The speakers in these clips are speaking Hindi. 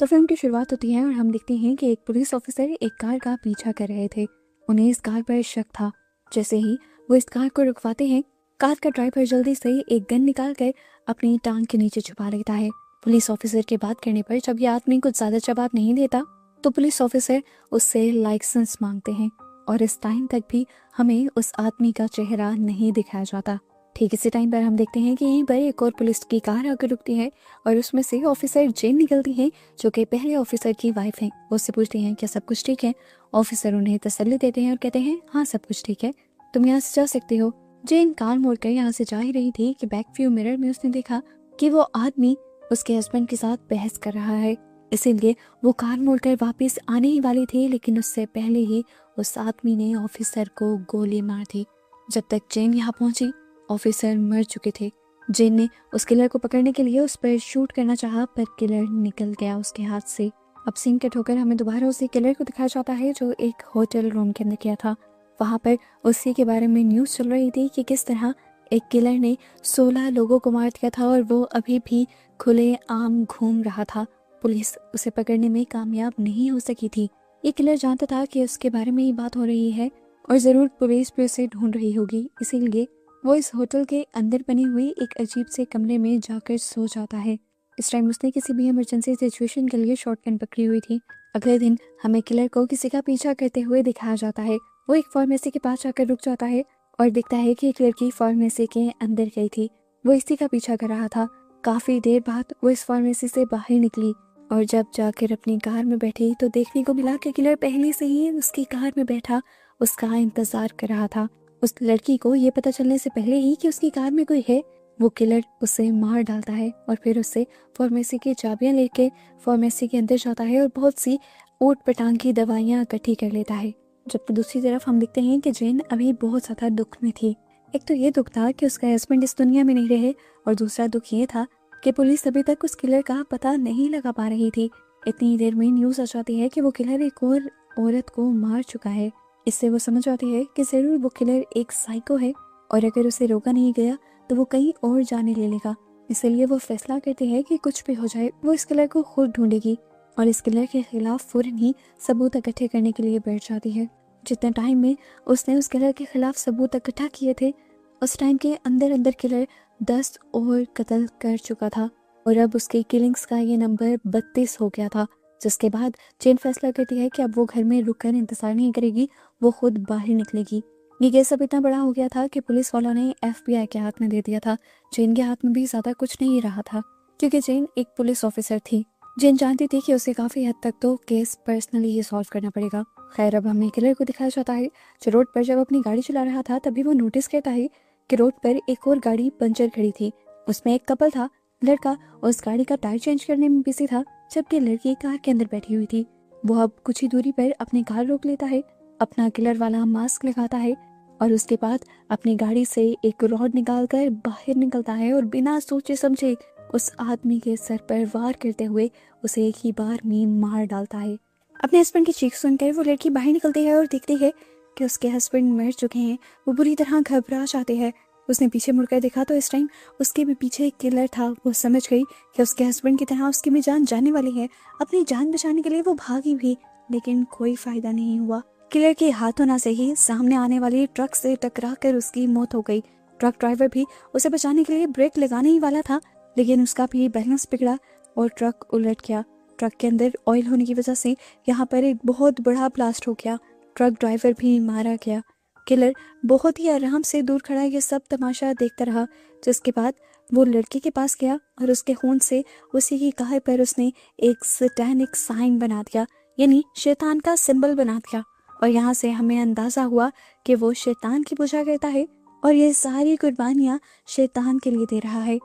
तो फिल्म की शुरुआत होती है और हम देखते हैं कि एक पुलिस ऑफिसर एक कार का पीछा कर रहे थे। उन्हें इस कार पर शक था। जैसे ही वो इस कार को रुकवाते हैं, कार का ड्राइवर जल्दी से एक गन निकाल कर अपनी टांग के नीचे छुपा लेता है। पुलिस ऑफिसर की बात करने पर जब ये आदमी कुछ ज्यादा जवाब नहीं देता तो पुलिस ऑफिसर उससे लाइसेंस मांगते हैं और इस टाइम तक भी हमें उस आदमी का चेहरा नहीं दिखाया जाता। ठीक इसी टाइम पर हम देखते हैं कि यहीं पर एक और पुलिस की कार आकर रुकती है और उसमें से ऑफिसर जेन निकलती है, जो कि पहले ऑफिसर की वाइफ है। वो उससे पूछती हैं क्या सब कुछ ठीक है। ऑफिसर उन्हें तसल्ली देते हैं और कहते हैं हाँ सब कुछ ठीक है, तुम यहाँ से जा सकते हो। जेन कार मोड़कर यहाँ से जा ही रही थी कि बैक व्यू मिरर में उसने देखा कि वो आदमी उसके हस्बैंड के साथ बहस कर रहा है। इसीलिए वो कार मोड़कर वापस आने ही वाली थी, लेकिन उससे पहले ही उस आदमी ने ऑफिसर को गोली मार दी। जब तक जेन यहाँ पहुंची ऑफिसर मर चुके थे। जेन ने उस किलर को पकड़ने के लिए उस पर शूट करना चाहा, पर किलर निकल गया उसके हाथ से। अब सीन कट होकर हमें दोबारा उसी किलर को दिखाया जाता है जो एक होटल रूम के अंदर किया था। वहां पर उसी के बारे में न्यूज चल रही थी कि किस तरह एक किलर ने 16 लोगों को मार दिया था और वो अभी भी खुले आम घूम रहा था। पुलिस उसे पकड़ने में कामयाब नहीं हो सकी थी। ये किलर जानता था कि उसके बारे में ही बात हो रही है और जरूर पुलिस भी उसे ढूंढ रही होगी, इसीलिए वो इस होटल के अंदर बनी हुई एक अजीब से कमरे में जाकर सो जाता है। इस टाइम उसने किसी भी इमरजेंसी सिचुएशन के लिए शॉटगन पकड़ी हुई थी। अगले दिन हमें किलर को किसी का पीछा करते हुए दिखाया जाता है। वो एक फार्मेसी के पास जाकर रुक जाता है और दिखता है कि एक लड़की फार्मेसी के अंदर गई थी। वो इसी का पीछा कर रहा था। काफी देर बाद वो इस फार्मेसी से बाहर निकली और जब जाकर अपनी कार में बैठी तो देखने को मिला कि किलर पहले से ही उसकी कार में बैठा उसका इंतजार कर रहा था। उस लड़की को ये पता चलने से पहले ही कि उसकी कार में कोई है, वो किलर उसे मार डालता है और फिर उससे फार्मेसी की चाबियां लेके फार्मेसी के अंदर जाता है और बहुत सी ऊट पटांग की दवाइयां इकट्ठी कर लेता है। जबकि दूसरी तरफ हम देखते हैं कि जेन अभी बहुत ज्यादा दुख में थी। एक तो ये दुख था कि उसका हस्बैंड इस दुनिया में नहीं रहे और दूसरा दुख ये था कि पुलिस अभी तक उस किलर का पता नहीं लगा पा रही थी। इतनी देर में न्यूज आ जाती है कि वो किलर एक और औरत को मार चुका है। इससे वो समझ आती है कि जरूर वो किलर एक साइको है और अगर उसे रोका नहीं गया तो वो कहीं और जाने ले लेगा। इसलिए वो फैसला करती है कि कुछ भी हो जाए वो इस किलर को खुद ढूंढेगी और इस किलर के खिलाफ फौरन ही सबूत इकट्ठे करने के लिए बैठ जाती है। जितने टाइम में उसने उस किलर के खिलाफ सबूत इकट्ठा किए थे, उस टाइम के अंदर अंदर किलर 10 और कत्ल कर चुका था और अब उसके किलिंग्स का ये नंबर 32 हो गया था। जिसके बाद जेन फैसला करती है कि अब वो घर में रुककर इंतजार नहीं करेगी, वो खुद बाहर निकलेगी। ये केस अब इतना बड़ा हो गया था कि पुलिस वालों ने FBI के हाथ में दे दिया था। जेन के हाथ में भी ज्यादा कुछ नहीं रहा था क्योंकि जेन एक पुलिस ऑफिसर थी। जेन जानती थी कि उसे काफी हद तक तो केस पर्सनली ही सॉल्व करना पड़ेगा। खैर अब हमें किलर को दिखाया जाता है जो रोड पर जब अपनी गाड़ी चला रहा था तभी वो नोटिस करता है कि रोड पर एक और गाड़ी पंचर खड़ी थी। उसमें एक कपल था। लड़का उस गाड़ी का टायर चेंज करने में बिजी था जबकि लड़की कार के अंदर बैठी हुई थी। वो अब कुछ ही दूरी पर अपनी कार रोक लेता है, अपना किलर वाला मास्क लगाता है और उसके बाद अपनी गाड़ी से एक रॉड निकालकर बाहर निकलता है और बिना सोचे समझे उस आदमी के सर पर वार करते हुए उसे एक ही बार में मार डालता है। अपने हस्बैंड की चीख सुनकर वो लड़की बाहर निकलती है और देखती है कि उसके हस्बैंड मर चुके हैं। वो बुरी तरह घबरा जाती है। उसने पीछे मुड़कर देखा तो इस टाइम उसके भी पीछे एक किलर था। वो समझ गई कि उसके हस्बैंड की तरह उसकी भी जान जाने वाली है। अपनी जान बचाने के लिए वो भागी भी, लेकिन कोई फायदा नहीं हुआ। किलर के हाथ होना से ही सामने आने वाली ट्रक से टकराकर उसकी मौत हो गई। ट्रक ड्राइवर भी उसे बचाने के लिए ब्रेक लगाने ही वाला था, लेकिन उसका भी बैलेंस बिगड़ा और ट्रक उलट गया। ट्रक के अंदर ऑयल होने की वजह से यहाँ पर एक बहुत बड़ा ब्लास्ट हो गया। ट्रक ड्राइवर भी मारा गया। किलर बहुत ही आराम से दूर खड़ा ये सब तमाशा देखता रहा, जिसके बाद वो लड़के के पास गया और उसके खून से उसी की कार पर उसने एक सैटेनिक साइन बना दिया, यानी शैतान का सिंबल बना दिया। और यहाँ से हमें अंदाजा हुआ कि वो शैतान की पूजा करता है और ये सारी कुर्बानियां शैतान के लिए दे रहा है।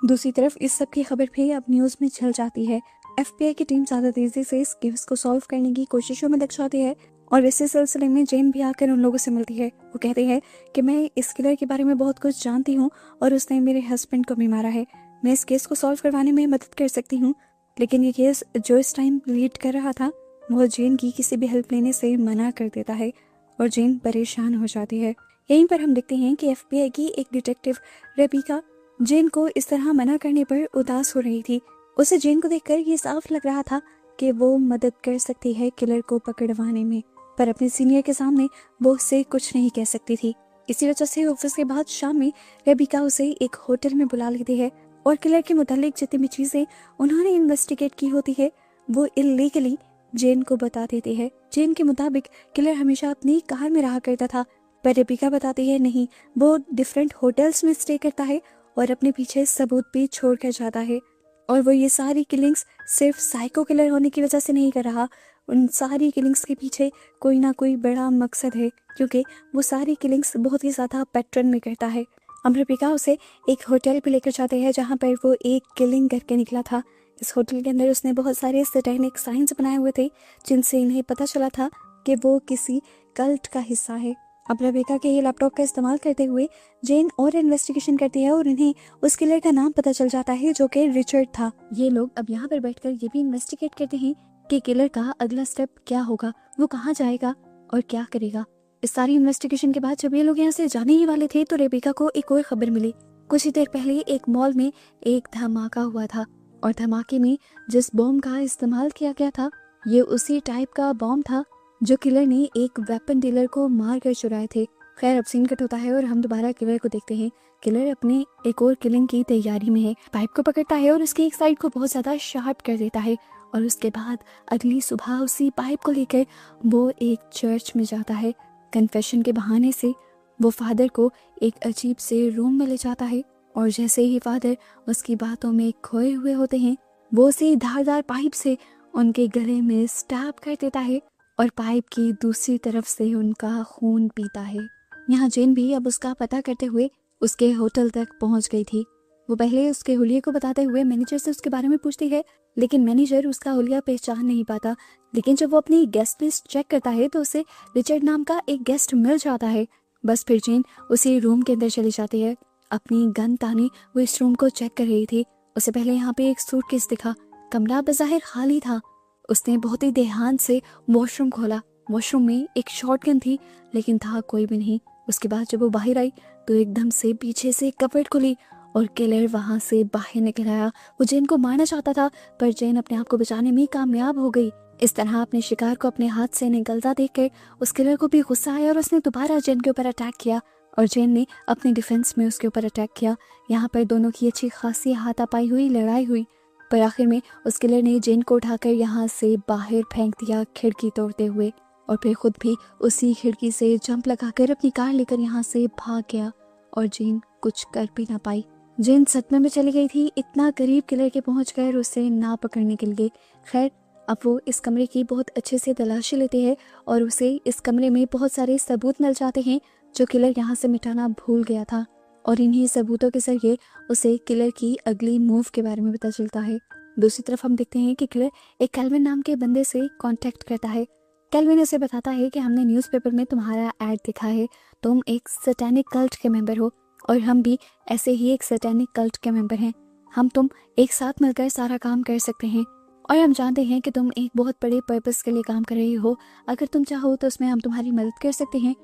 दूसरी तरफ इस सब की खबर भी अब न्यूज में चल जाती है। FBI की टीम ज्यादा तेजी से इस केस को सॉल्व करने की कोशिशों में लग जाती है और इसी सिलसिले में जेन भी आकर उन लोगों से मिलती है। वो कहते हैं कि मैं इस किलर के बारे में बहुत कुछ जानती हूँ और उसने मेरे हस्बैंड को भी मारा है। मैं इस केस को सॉल्व करवाने में मदद कर सकती हूँ, लेकिन ये केस जो इस टाइम लीड कर रहा था वो जेन की किसी भी हेल्प लेने से मना कर देता है और जेन परेशान हो जाती है। यहीं पर हम देखते हैं कि FBI की एक डिटेक्टिव रेबिका जेन को इस तरह मना करने पर उदास हो रही थी। उसे जेन को देखकर ये साफ लग रहा था कि वो मदद कर सकती है किलर को पकड़वाने में, पर अपने सीनियर के सामने वो उससे कुछ नहीं कह सकती थी। इसी वजह से ऑफिस के बाद शाम में रेबिका उसे एक होटल में बुला लेती है और किलर के मुतालिक जितनी भी चीजें उन्होंने इन्वेस्टिगेट की होती है वो इलीगली जेन को बता देती है। जेन के मुताबिक किलर हमेशा अपनी कार में रहा करता था, पर रेबिका बताती है नहीं, वो डिफरेंट होटल्स में स्टे करता है और अपने पीछे सबूत भी छोड़ कर जाता है। और वो ये सारी किलिंग्स सिर्फ साइको किलर होने की वजह से नहीं कर रहा, उन सारी किलिंग्स के पीछे कोई ना कोई बड़ा मकसद है, क्योंकि वो सारी किलिंग्स बहुत ही ज़्यादा पैटर्न में करता है। अमृतिका उसे एक होटल पे लेकर जाते हैं जहाँ पर वो एक किलिंग करके निकला था। इस होटल के अंदर उसने बहुत सारे सैटेनिक साइंस बनाए हुए थे जिनसे इन्हें पता चला था कि वो किसी कल्ट का हिस्सा है। अब रेबिका के ये लैपटॉप का इस्तेमाल करते हुए जेन और इन्वेस्टिगेशन करती है और इन्हें उस किलर का नाम पता चल जाता है जो कि रिचर्ड था। ये लोग अब यहाँ पर बैठकर ये भी इन्वेस्टिगेट करते हैं कि किलर का अगला स्टेप क्या होगा, वो कहाँ जाएगा और क्या करेगा। इस सारी इन्वेस्टिगेशन के बाद जब ये लोग यहाँ से जाने ही वाले थे तो रेबिका को एक और खबर मिली। कुछ ही देर पहले एक मॉल में एक धमाका हुआ था और धमाके में जिस बॉम्ब का इस्तेमाल किया गया था ये उसी टाइप का बॉम्ब था जो किलर ने एक वेपन डीलर को मार कर चुराए थे। खैर अब सीन कट होता है और हम दोबारा किलर को देखते हैं। किलर अपने एक और किलिंग की तैयारी में है, पाइप को पकड़ता है और उसकी एक साइड को बहुत ज्यादा शार्प कर देता है और उसके बाद अगली सुबह उसी पाइप को लेकर वो एक चर्च में जाता है। कन्फेशन के बहाने से वो फादर को एक अजीब से रूम में ले जाता है और जैसे ही फादर उसकी बातों में खोए हुए होते हैं वो उसी धारदार पाइप से उनके गले में स्टैब कर देता है और पाइप की दूसरी तरफ से उनका खून पीता है। यहाँ जेन भी अब उसका पता करते हुए उसके होटल तक पहुंच गई थी। वो पहले उसके हुलिये को बताते हुए मैनेजर से उसके बारे में पूछती है, लेकिन मैनेजर उसका हुलिया पहचान नहीं पाता। लेकिन जब वो अपनी गेस्ट लिस्ट चेक करता है तो उसे रिचर्ड नाम का एक गेस्ट मिल जाता है। बस फिर जेन उसी रूम के अंदर चली जाती है। अपनी गन ताने वो इस रूम को चेक कर रही थी। उसे पहले यहाँ पे एक सूटकेस दिखा, कमरा बज़ाहिर खाली था। उसने बहुत ही ध्यान से वॉशरूम खोला। वॉशरूम में एक शॉटगन थी लेकिन था कोई भी नहीं। उसके बाद जब वो बाहर आई तो एकदम से पीछे से कपड़ खुली और किलर वहां से बाहर निकल आया। वो जेन को मारना चाहता था पर जेन अपने आप को बचाने में कामयाब हो गई। इस तरह अपने शिकार को अपने हाथ से निकलता देखकर उस किलर को भी गुस्सा आया और उसने दोबारा जेन के ऊपर अटैक किया और जेन ने अपने डिफेंस में उसके ऊपर अटैक किया। यहाँ पर दोनों की अच्छी खासी हाथापाई हुई, लड़ाई हुई, पर आखिर में उस किलर ने जेन को उठाकर यहाँ से बाहर फेंक दिया खिड़की तोड़ते हुए और फिर खुद भी उसी खिड़की से जंप लगाकर अपनी कार लेकर यहाँ से भाग गया और जेन कुछ कर भी ना पाई। जेन सदमे में चली गई थी, इतना करीब किलर के पहुंचकर उसे ना पकड़ने के लिए। खैर अब वो इस कमरे की बहुत अच्छे से तलाशी लेते हैं और उसे इस कमरे में बहुत सारे सबूत मिल जाते हैं जो किलर यहाँ से मिटाना भूल गया था और इन्हीं सबूतों के जरिए उसे किलर की अगली मूव के बारे में पता चलता है। दूसरी तरफ हम देखते हैं कि किलर एक कैल्विन नाम के बंदे से कांटेक्ट करता है। कैल्विन उसे बताता है कि हमने न्यूज़पेपर में तुम्हारा ऐड देखा है, तुम एक सैटेनिक कल्ट के मेंबर हो और हम भी ऐसे ही एक सैटेनिक कल्ट के मेंबर हैं। हम तुम एक साथ मिलकर सारा काम कर सकते हैं और हम जानते हैं कि तुम एक बहुत बड़े पर्पस के लिए काम कर रही हो। अगर तुम चाहो तो उसमें हम तुम्हारी मदद कर सकते हैं।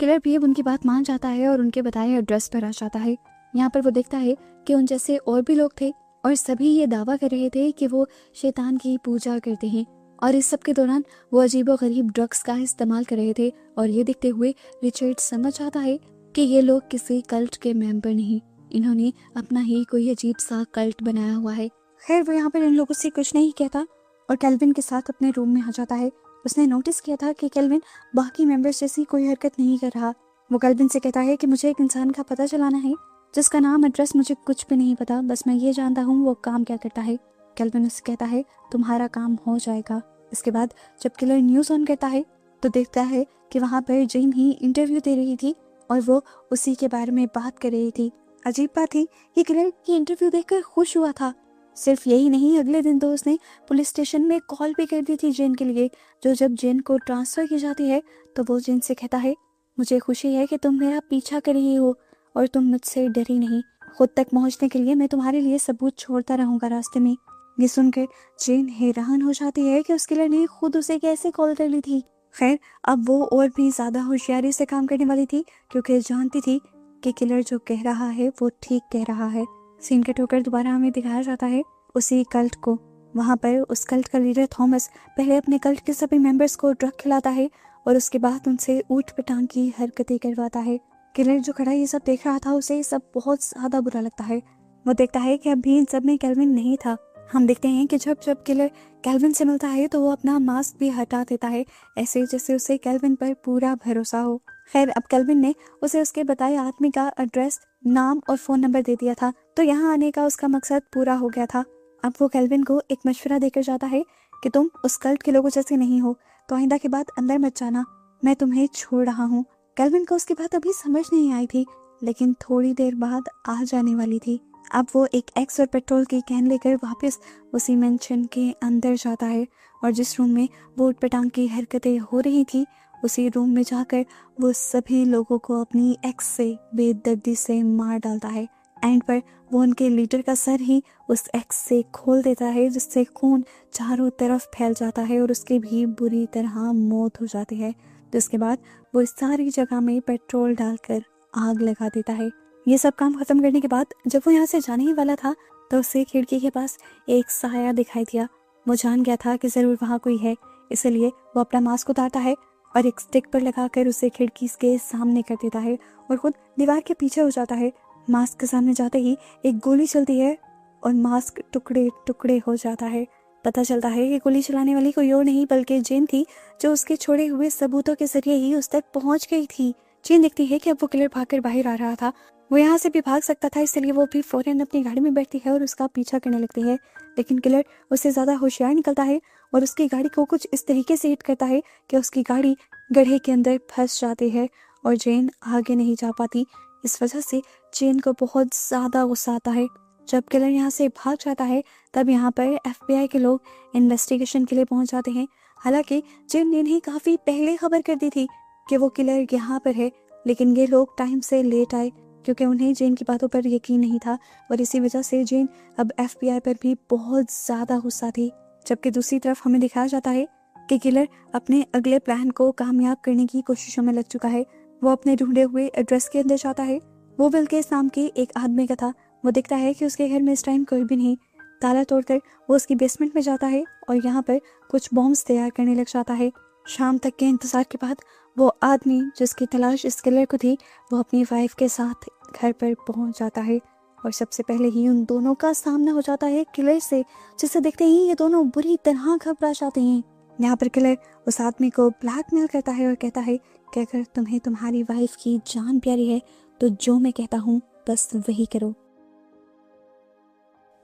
किलर भी उनकी बात मान जाता है और उनके बताए एड्रेस पर आ जाता है। यहाँ पर वो देखता है कि उन जैसे और भी लोग थे और सभी ये दावा कर रहे थे कि वो शैतान की पूजा करते हैं और इस सब के दौरान वो अजीबोगरीब ड्रग्स का इस्तेमाल कर रहे थे। और ये देखते हुए रिचर्ड समझ आता है कि ये लोग किसी कल्ट के मेंबर नहीं, इन्होंने अपना ही कोई अजीब सा कल्ट बनाया हुआ है। खैर वो यहाँ पर इन लोगों से कुछ नहीं कहता और कैल्विन के साथ अपने रूम में आ जाता है। उसने नोटिस किया था कि कैल्विन बाकी मेंबर्स जैसी कोई हरकत नहीं कर रहा। वो कैल्विन से कहता है कि मुझे एक इंसान का पता चलाना है जिसका नाम एड्रेस मुझे कुछ भी नहीं पता, बस मैं ये जानता हूँ वो काम क्या करता है। कैल्विन उससे कहता है तुम्हारा काम हो जाएगा। इसके बाद जब किलर न्यूज़ ऑन करता है तो देखता है कि वहाँ पर जेन ही इंटरव्यू दे रही थी और वो उसी के बारे में बात कर रही थी। अजीब बात थी कि किलर की इंटरव्यू देखकर खुश हुआ था। सिर्फ यही नहीं, अगले दिन तो उसने पुलिस स्टेशन में कॉल भी कर दी थी जेन के लिए। जब जेन को ट्रांसफ़र की जाती है तो वो जेन से कहता है मुझे खुशी है कि तुम मेरा पीछा कर रही हो और तुम मुझसे डरी नहीं। खुद तक पहुंचने के लिए मैं तुम्हारे लिए सबूत छोड़ता रहूंगा रास्ते में। ये सुनकर जेन हैरान हो जाती है कि उस किलर ने खुद उसे कैसे कॉल कर ली थी। खैर अब वो और भी ज़्यादा होशियारी से काम करने वाली थी क्योंकि जानती थी कि किलर जो कह रहा है वो ठीक कह रहा है। सीन कट होकर दोबारा हमें दिखाया जाता है उसी कल्ट को। वहाँ पर उस कल्ट का लीडर थॉमस पहले अपने कल्ट के सभी मेंबर्स को ड्रग खिलाता है और उसके बाद उनसे ऊट पटांग की हरकतें करवाता है। किलर जो खड़ा ये सब देख रहा था उसे सब बहुत ज़्यादा बुरा लगता है। वो देखता है कि अभी इन सब में केल्विन नहीं था। हम देखते हैं कि जब जब किलर केल्विन से मिलता है तो वो अपना मास्क भी हटा देता है, ऐसे जैसे उसे केल्विन पर पूरा भरोसा हो। खैर अब केल्विन ने उसे उसके बताए आदमी का एड्रेस, नाम और फ़ोन नंबर दे दिया था, तो यहाँ आने का उसका मकसद पूरा हो गया था। अब वो केल्विन को एक मशवरा देकर जाता है कि तुम उस कल्ट के लोगों जैसे नहीं हो, तो आइंदा के बाद अंदर मत जाना, मैं तुम्हें छोड़ रहा हूँ। केल्विन को उसकी बात अभी समझ नहीं आई थी, लेकिन थोड़ी देर बाद आ जाने वाली थी। अब वो एक एक्स और पेट्रोल की कैन लेकर वापस उसी मेंशन के अंदर जाता है और जिस रूम में वो उटपटांग की हरकतें हो रही थी उसी रूम में जाकर वो सभी लोगों को अपनी एक्स से बेदर्दी से मार डालता है। एंड पर वो उनके लीडर का सर ही उस एक्स से खोल देता है, जिससे खून चारों तरफ फैल जाता है और उसकी भी बुरी तरह मौत हो जाती है। जिसके बाद वो इस सारी जगह में पेट्रोल डालकर आग लगा देता है। ये सब काम खत्म करने के बाद जब वो यहाँ से जाने ही वाला था तो उसे खिड़की के पास एक साया दिखाई दिया। वो जान गया था कि जरूर वहाँ कोई है, इसलिए वो अपना मास्क उतारता है और एक स्टिक पर लगाकर उसे खिड़की के सामने कर देता है और खुद दीवार के पीछे हो जाता है। मास्क के सामने जाते ही एक गोली चलती है और मास्क टुकड़े टुकड़े हो जाता है। पता चलता है कि गोली चलाने वाली कोई और नहीं बल्कि जेन थी, जो उसके छोड़े हुए सबूतों के जरिए ही उस तक पहुंच गई थी। जेन देखती है कि अब वो किलर भागकर बाहर आ रहा था, वो यहाँ से भी भाग सकता था, इसलिए वो भी फौरन अपनी गाड़ी में बैठती है और उसका पीछा करने लगती है। लेकिन किलर उससे ज़्यादा होशियार निकलता है और उसकी गाड़ी को कुछ इस तरीके से हिट करता है कि उसकी गाड़ी गड्ढे के अंदर फंस जाती है और जेन आगे नहीं जा पाती। इस वजह से जेन को बहुत ज़्यादा गुस्सा आता है। जब किलर यहाँ से भाग जाता है तब यहाँ पर FBI के लोग इन्वेस्टिगेशन के लिए पहुँच जाते हैं। हालांकि जेन ने इन्हें काफ़ी पहले खबर कर दी थी कि वो किलर यहाँ पर है, लेकिन ये लोग टाइम से लेट आए क्योंकि उन्हें जेन की बातों पर यकीन नहीं था और इसी वजह से जेन अब FBI पर भी बहुत ज़्यादा गुस्सा थी। जबकि दूसरी तरफ हमें दिखाया जाता है कि किलर अपने अगले प्लान को कामयाब करने की कोशिशों में लग चुका है। वो अपने ढूंढे हुए एड्रेस के अंदर जाता है। वो विल्केस नाम के एक आदमी का था। वो देखता है कि उसके घर में इस टाइम कोई भी नहीं। ताला तोड़कर वो उसकी बेसमेंट में जाता है और यहाँ पर कुछ बॉम्ब्स तैयार करने लग जाता है। शाम तक के इंतजार के बाद वो आदमी जिसकी तलाश इस किलर को थी, वो अपनी वाइफ के साथ घर पर पहुंच जाता है और सबसे पहले ही उन दोनों का सामना हो जाता है किलर से, जिसे देखते ही ये दोनों बुरी तरह घबरा जाते हैं। यहाँ पर किलर उस आदमी को ब्लैकमेल करता है और कहता है कि अगर तुम्हें तुम्हारी वाइफ की जान प्यारी है तो जो मैं कहता हूँ बस वही करो।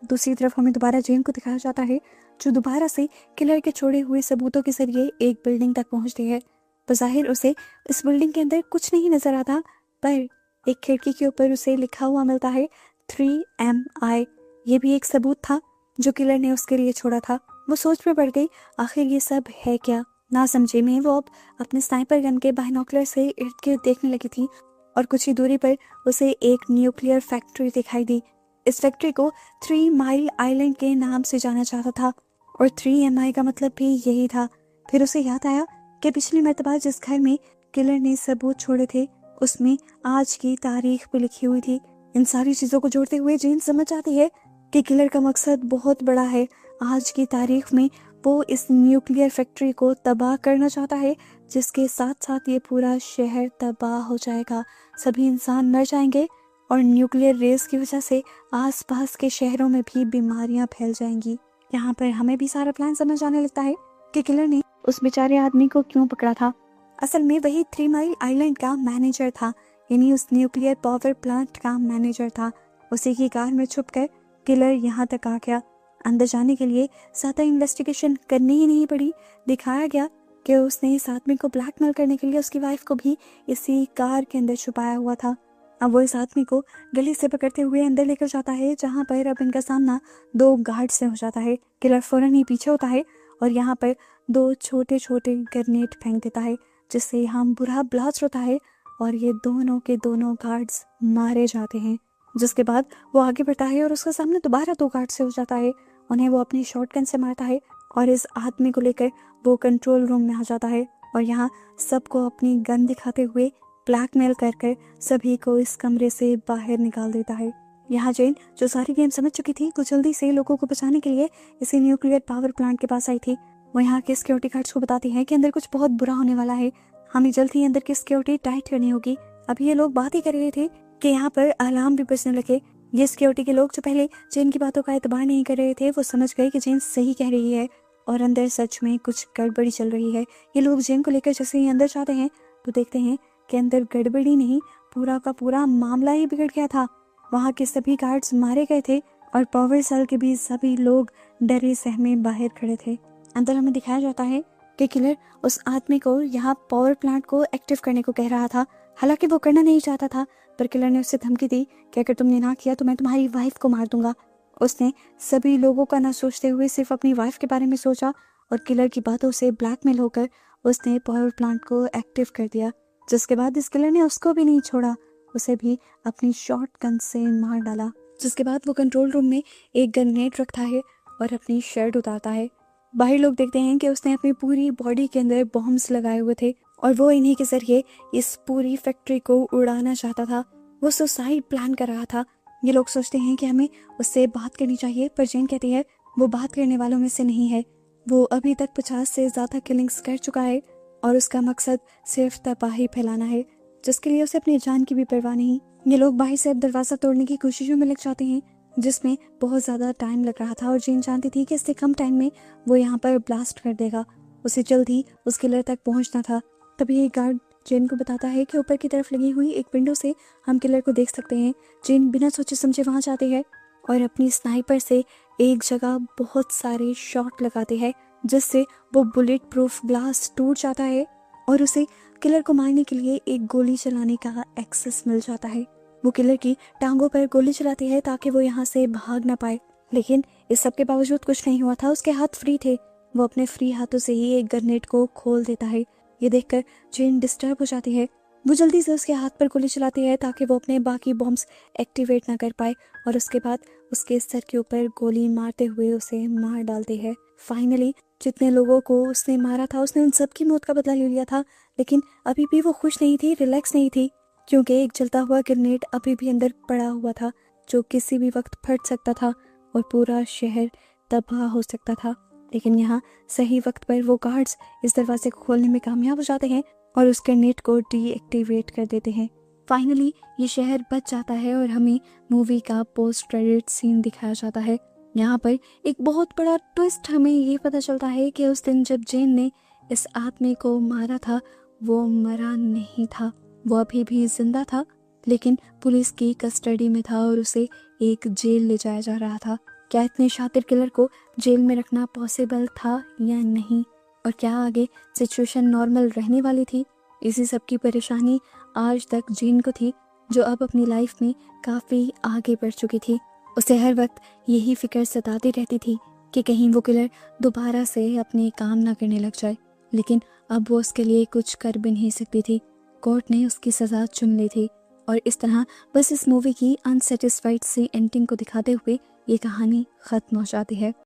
दूसरी तरफ हमें दोबारा जेन को दिखाया जाता है, जो दोबारा से किलर के छोड़े हुए सबूतों के जरिए एक बिल्डिंग तक पहुंचती है। बज़ाहिर उसे इस बिल्डिंग के अंदर कुछ नहीं नजर आता, पर एक खिड़की के ऊपर उसे लिखा हुआ मिलता है 3MI। ये भी एक सबूत था जो किलर ने उसके लिए छोड़ा था। वो सोच में पड़ गई, आखिर ये सब है क्या। ना समझे में वो अब अपने स्नाइपर गन के बाइनोकुलर से इर्द गिर्द देखने लगी थी और कुछ ही दूरी पर उसे एक न्यूक्लियर फैक्ट्री दिखाई दी। इस फैक्ट्री को 3 माइल आइलैंड के नाम से जाना जाता था और 3MI का मतलब भी यही था। फिर उसे याद आया कि पिछली मर्तबा जिस घर में किलर ने सबूत छोड़े थे उसमें आज की तारीख भी लिखी हुई थी। इन सारी चीजों को जोड़ते हुए जेन समझ जाती है कि किलर का मकसद बहुत बड़ा है। आज की तारीख में वो इस न्यूक्लियर फैक्ट्री को तबाह करना चाहता है, जिसके साथ साथ ये पूरा शहर तबाह हो जाएगा। सभी इंसान मर जाएंगे और न्यूक्लियर रेस की वजह से आसपास के शहरों में भी बीमारियां फैल जाएंगी। यहाँ पर हमें भी सारा प्लान समझ आने लगता है कि किलर ने उस बेचारे आदमी को क्यों पकड़ा था। असल में वही 3 माइल आइलैंड का मैनेजर था, यानी उस न्यूक्लियर पावर प्लांट का मैनेजर था। उसी की कार में छुपकर किलर यहाँ तक आ गया। अंदर जाने के लिए ज़्यादा इन्वेस्टिगेशन करनी ही नहीं पड़ी। दिखाया गया कि उसने इस आदमी को ब्लैकमेल करने के लिए उसकी वाइफ को भी इसी कार के अंदर छुपाया हुआ था। अब वो इस आदमी को गले से पकड़ते हुए अंदर लेकर जाता है, जहाँ पर अब इनका सामना 2 गार्ड से हो जाता है। किलर फौरन ही पीछे होता है और यहाँ पर 2 छोटे छोटे ग्रेनेड फेंक देता है, जिससे यहाँ बुरा ब्लास्ट होता है और ये दोनों के दोनों गार्ड्स मारे जाते हैं। जिसके बाद वो आगे बढ़ता है और उसका सामने दोबारा 2 गार्ड से हो जाता है। उन्हें वो अपनी शॉटगन से मारता है और इस आदमी को लेकर वो कंट्रोल रूम में आ जाता है और यहाँ सबको अपनी गन दिखाते हुए ब्लैकमेल कर कर सभी को इस कमरे से बाहर निकाल देता है। यहाँ जेन जो सारी गेम समझ चुकी थी वो जल्दी से लोगों को बचाने के लिए इसी न्यूक्लियर पावर प्लांट के पास आई थी। वो यहाँ के सिक्योरिटी गार्ड्स को बताती है कि अंदर कुछ बहुत बुरा होने वाला है, हमें जल्द ही अंदर की सिक्योरिटी टाइट करनी होगी। अभी ये लोग बात ही कर रहे थे कि यहाँ पर अलार्म भी बजने लगे। ये सिक्योरिटी के लोग जो पहले जेन की बातों का एतबार नहीं कर रहे थे वो समझ गए कि जेन सही कह रही है और अंदर सच में कुछ गड़बड़ी चल रही है। ये लोग जेन को लेकर जैसे ही अंदर जाते हैं तो देखते हैं कि अंदर गड़बड़ी नहीं, पूरा का पूरा मामला ही बिगड़ गया था। वहाँ के सभी गार्ड्स मारे गए थे और पावर सेल के भी सभी लोग डरे सहमे बाहर खड़े थे। अंदर हमें दिखाया जाता है कि किलर उस आदमी को यहाँ पावर प्लांट को एक्टिव करने को कह रहा था। हालांकि वो करना नहीं चाहता था, पर किलर ने उससे धमकी दी कि अगर तुमने ना किया तो मैं तुम्हारी वाइफ को मार दूंगा। उसने सभी लोगों का ना सोचते हुए सिर्फ अपनी वाइफ के बारे में सोचा और किलर की बातों से ब्लैकमेल होकर उसने पावर प्लांट को एक्टिव कर दिया। जिसके बाद इस किलर ने उसको भी नहीं छोड़ा, उसे भी अपनी शॉर्ट गन से मार डाला। जिसके बाद वो कंट्रोल रूम में एक ग्रेनेड रखता है और अपनी शर्ट उतारता है। बाहर लोग देखते हैं कि उसने अपनी पूरी बॉडी के अंदर बॉम्ब्स लगाए हुए थे और वो इन्हीं के जरिए इस पूरी फैक्ट्री को उड़ाना चाहता था। वो सुसाइड प्लान कर रहा था। ये लोग सोचते हैं कि हमें उससे बात करनी चाहिए, पर जेन कहती है वो बात करने वालों में से नहीं है। वो अभी तक 50 से ज़्यादा किलिंग्स कर चुका है और उसका मकसद सिर्फ तबाही फैलाना है, जिसके लिए उसे अपनी जान की भी परवाह नहीं। ये लोग बाहर से अब दरवाज़ा तोड़ने की कोशिशों में लग जाते हैं, जिसमें बहुत ज़्यादा टाइम लग रहा था और जेन जानती थी कि इससे कम टाइम में वो यहाँ पर ब्लास्ट कर देगा। उसे जल्द ही उस किलर तक पहुँचना था। तभी एक गार्ड जेन को बताता है कि ऊपर की तरफ लगी हुई एक विंडो से हम किलर को देख सकते हैं। जेन बिना सोचे समझे वहाँ जाते हैं और अपनी स्नाइपर से एक जगह बहुत सारे शॉट लगाते हैं, जिससे वो बुलेट प्रूफ ग्लास टूट जाता है और उसे किलर को मारने के लिए एक गोली चलाने का एक्सेस मिल जाता है। वो किलर की टांगों पर गोली चलाती है ताकि वो यहाँ से भाग ना पाए, लेकिन इस सब के बावजूद कुछ नहीं हुआ था। उसके हाथ फ्री थे। वो अपने फ्री हाथों से ही एक ग्रेनेड को खोल देता है। ये देखकर जेन डिस्टर्ब हो जाती है। वो जल्दी से उसके हाथ पर गोली चलाती है ताकि वो अपने बाकी बॉम्ब्स एक्टिवेट ना कर पाए और उसके बाद उसके सर के ऊपर गोली मारते हुए उसे मार डालते हैं। फाइनली जितने लोगों को उसने मारा था उसने उन सब की मौत का बदला ले लिया था, लेकिन अभी भी वो खुश नहीं थी, रिलैक्स नहीं थी, क्योंकि एक जलता हुआ ग्रेनेड अभी भी अंदर पड़ा हुआ था जो किसी भी वक्त फट सकता था और पूरा शहर तबाह हो सकता था। लेकिन यहाँ सही वक्त पर वो गार्ड्स इस दरवाजे को खोलने में कामयाब हो जाते हैं और उस ग्रेनेड को डीएक्टिवेट कर देते हैं। फाइनली ये शहर बच जाता है और हमें मूवी का पोस्ट क्रेडिट सीन दिखाया जाता है। यहाँ पर एक बहुत बड़ा ट्विस्ट हमें ये पता चलता है कि उस दिन जब जेन ने इस आदमी को मारा था वो मरा नहीं था, वो अभी भी जिंदा था, लेकिन पुलिस की कस्टडी में था और उसे एक जेल ले जाया जा रहा था। क्या इतने शातिर किलर को जेल में रखना पॉसिबल था या नहीं, और क्या आगे सिचुएशन नॉर्मल रहने वाली थी? इसी सब की परेशानी आज तक जेन को थी, जो अब अपनी लाइफ में काफ़ी आगे बढ़ चुकी थी। उसे हर वक्त यही फिक्र सताती रहती थी कि कहीं वो किलर दोबारा से अपने काम ना करने लग जाए, लेकिन अब वो उसके लिए कुछ कर भी नहीं सकती थी। कोर्ट ने उसकी सज़ा चुन ली थी और इस तरह बस इस मूवी की अनसेटिस्फाइड सी एंडिंग को दिखाते हुए ये कहानी ख़त्म हो जाती है।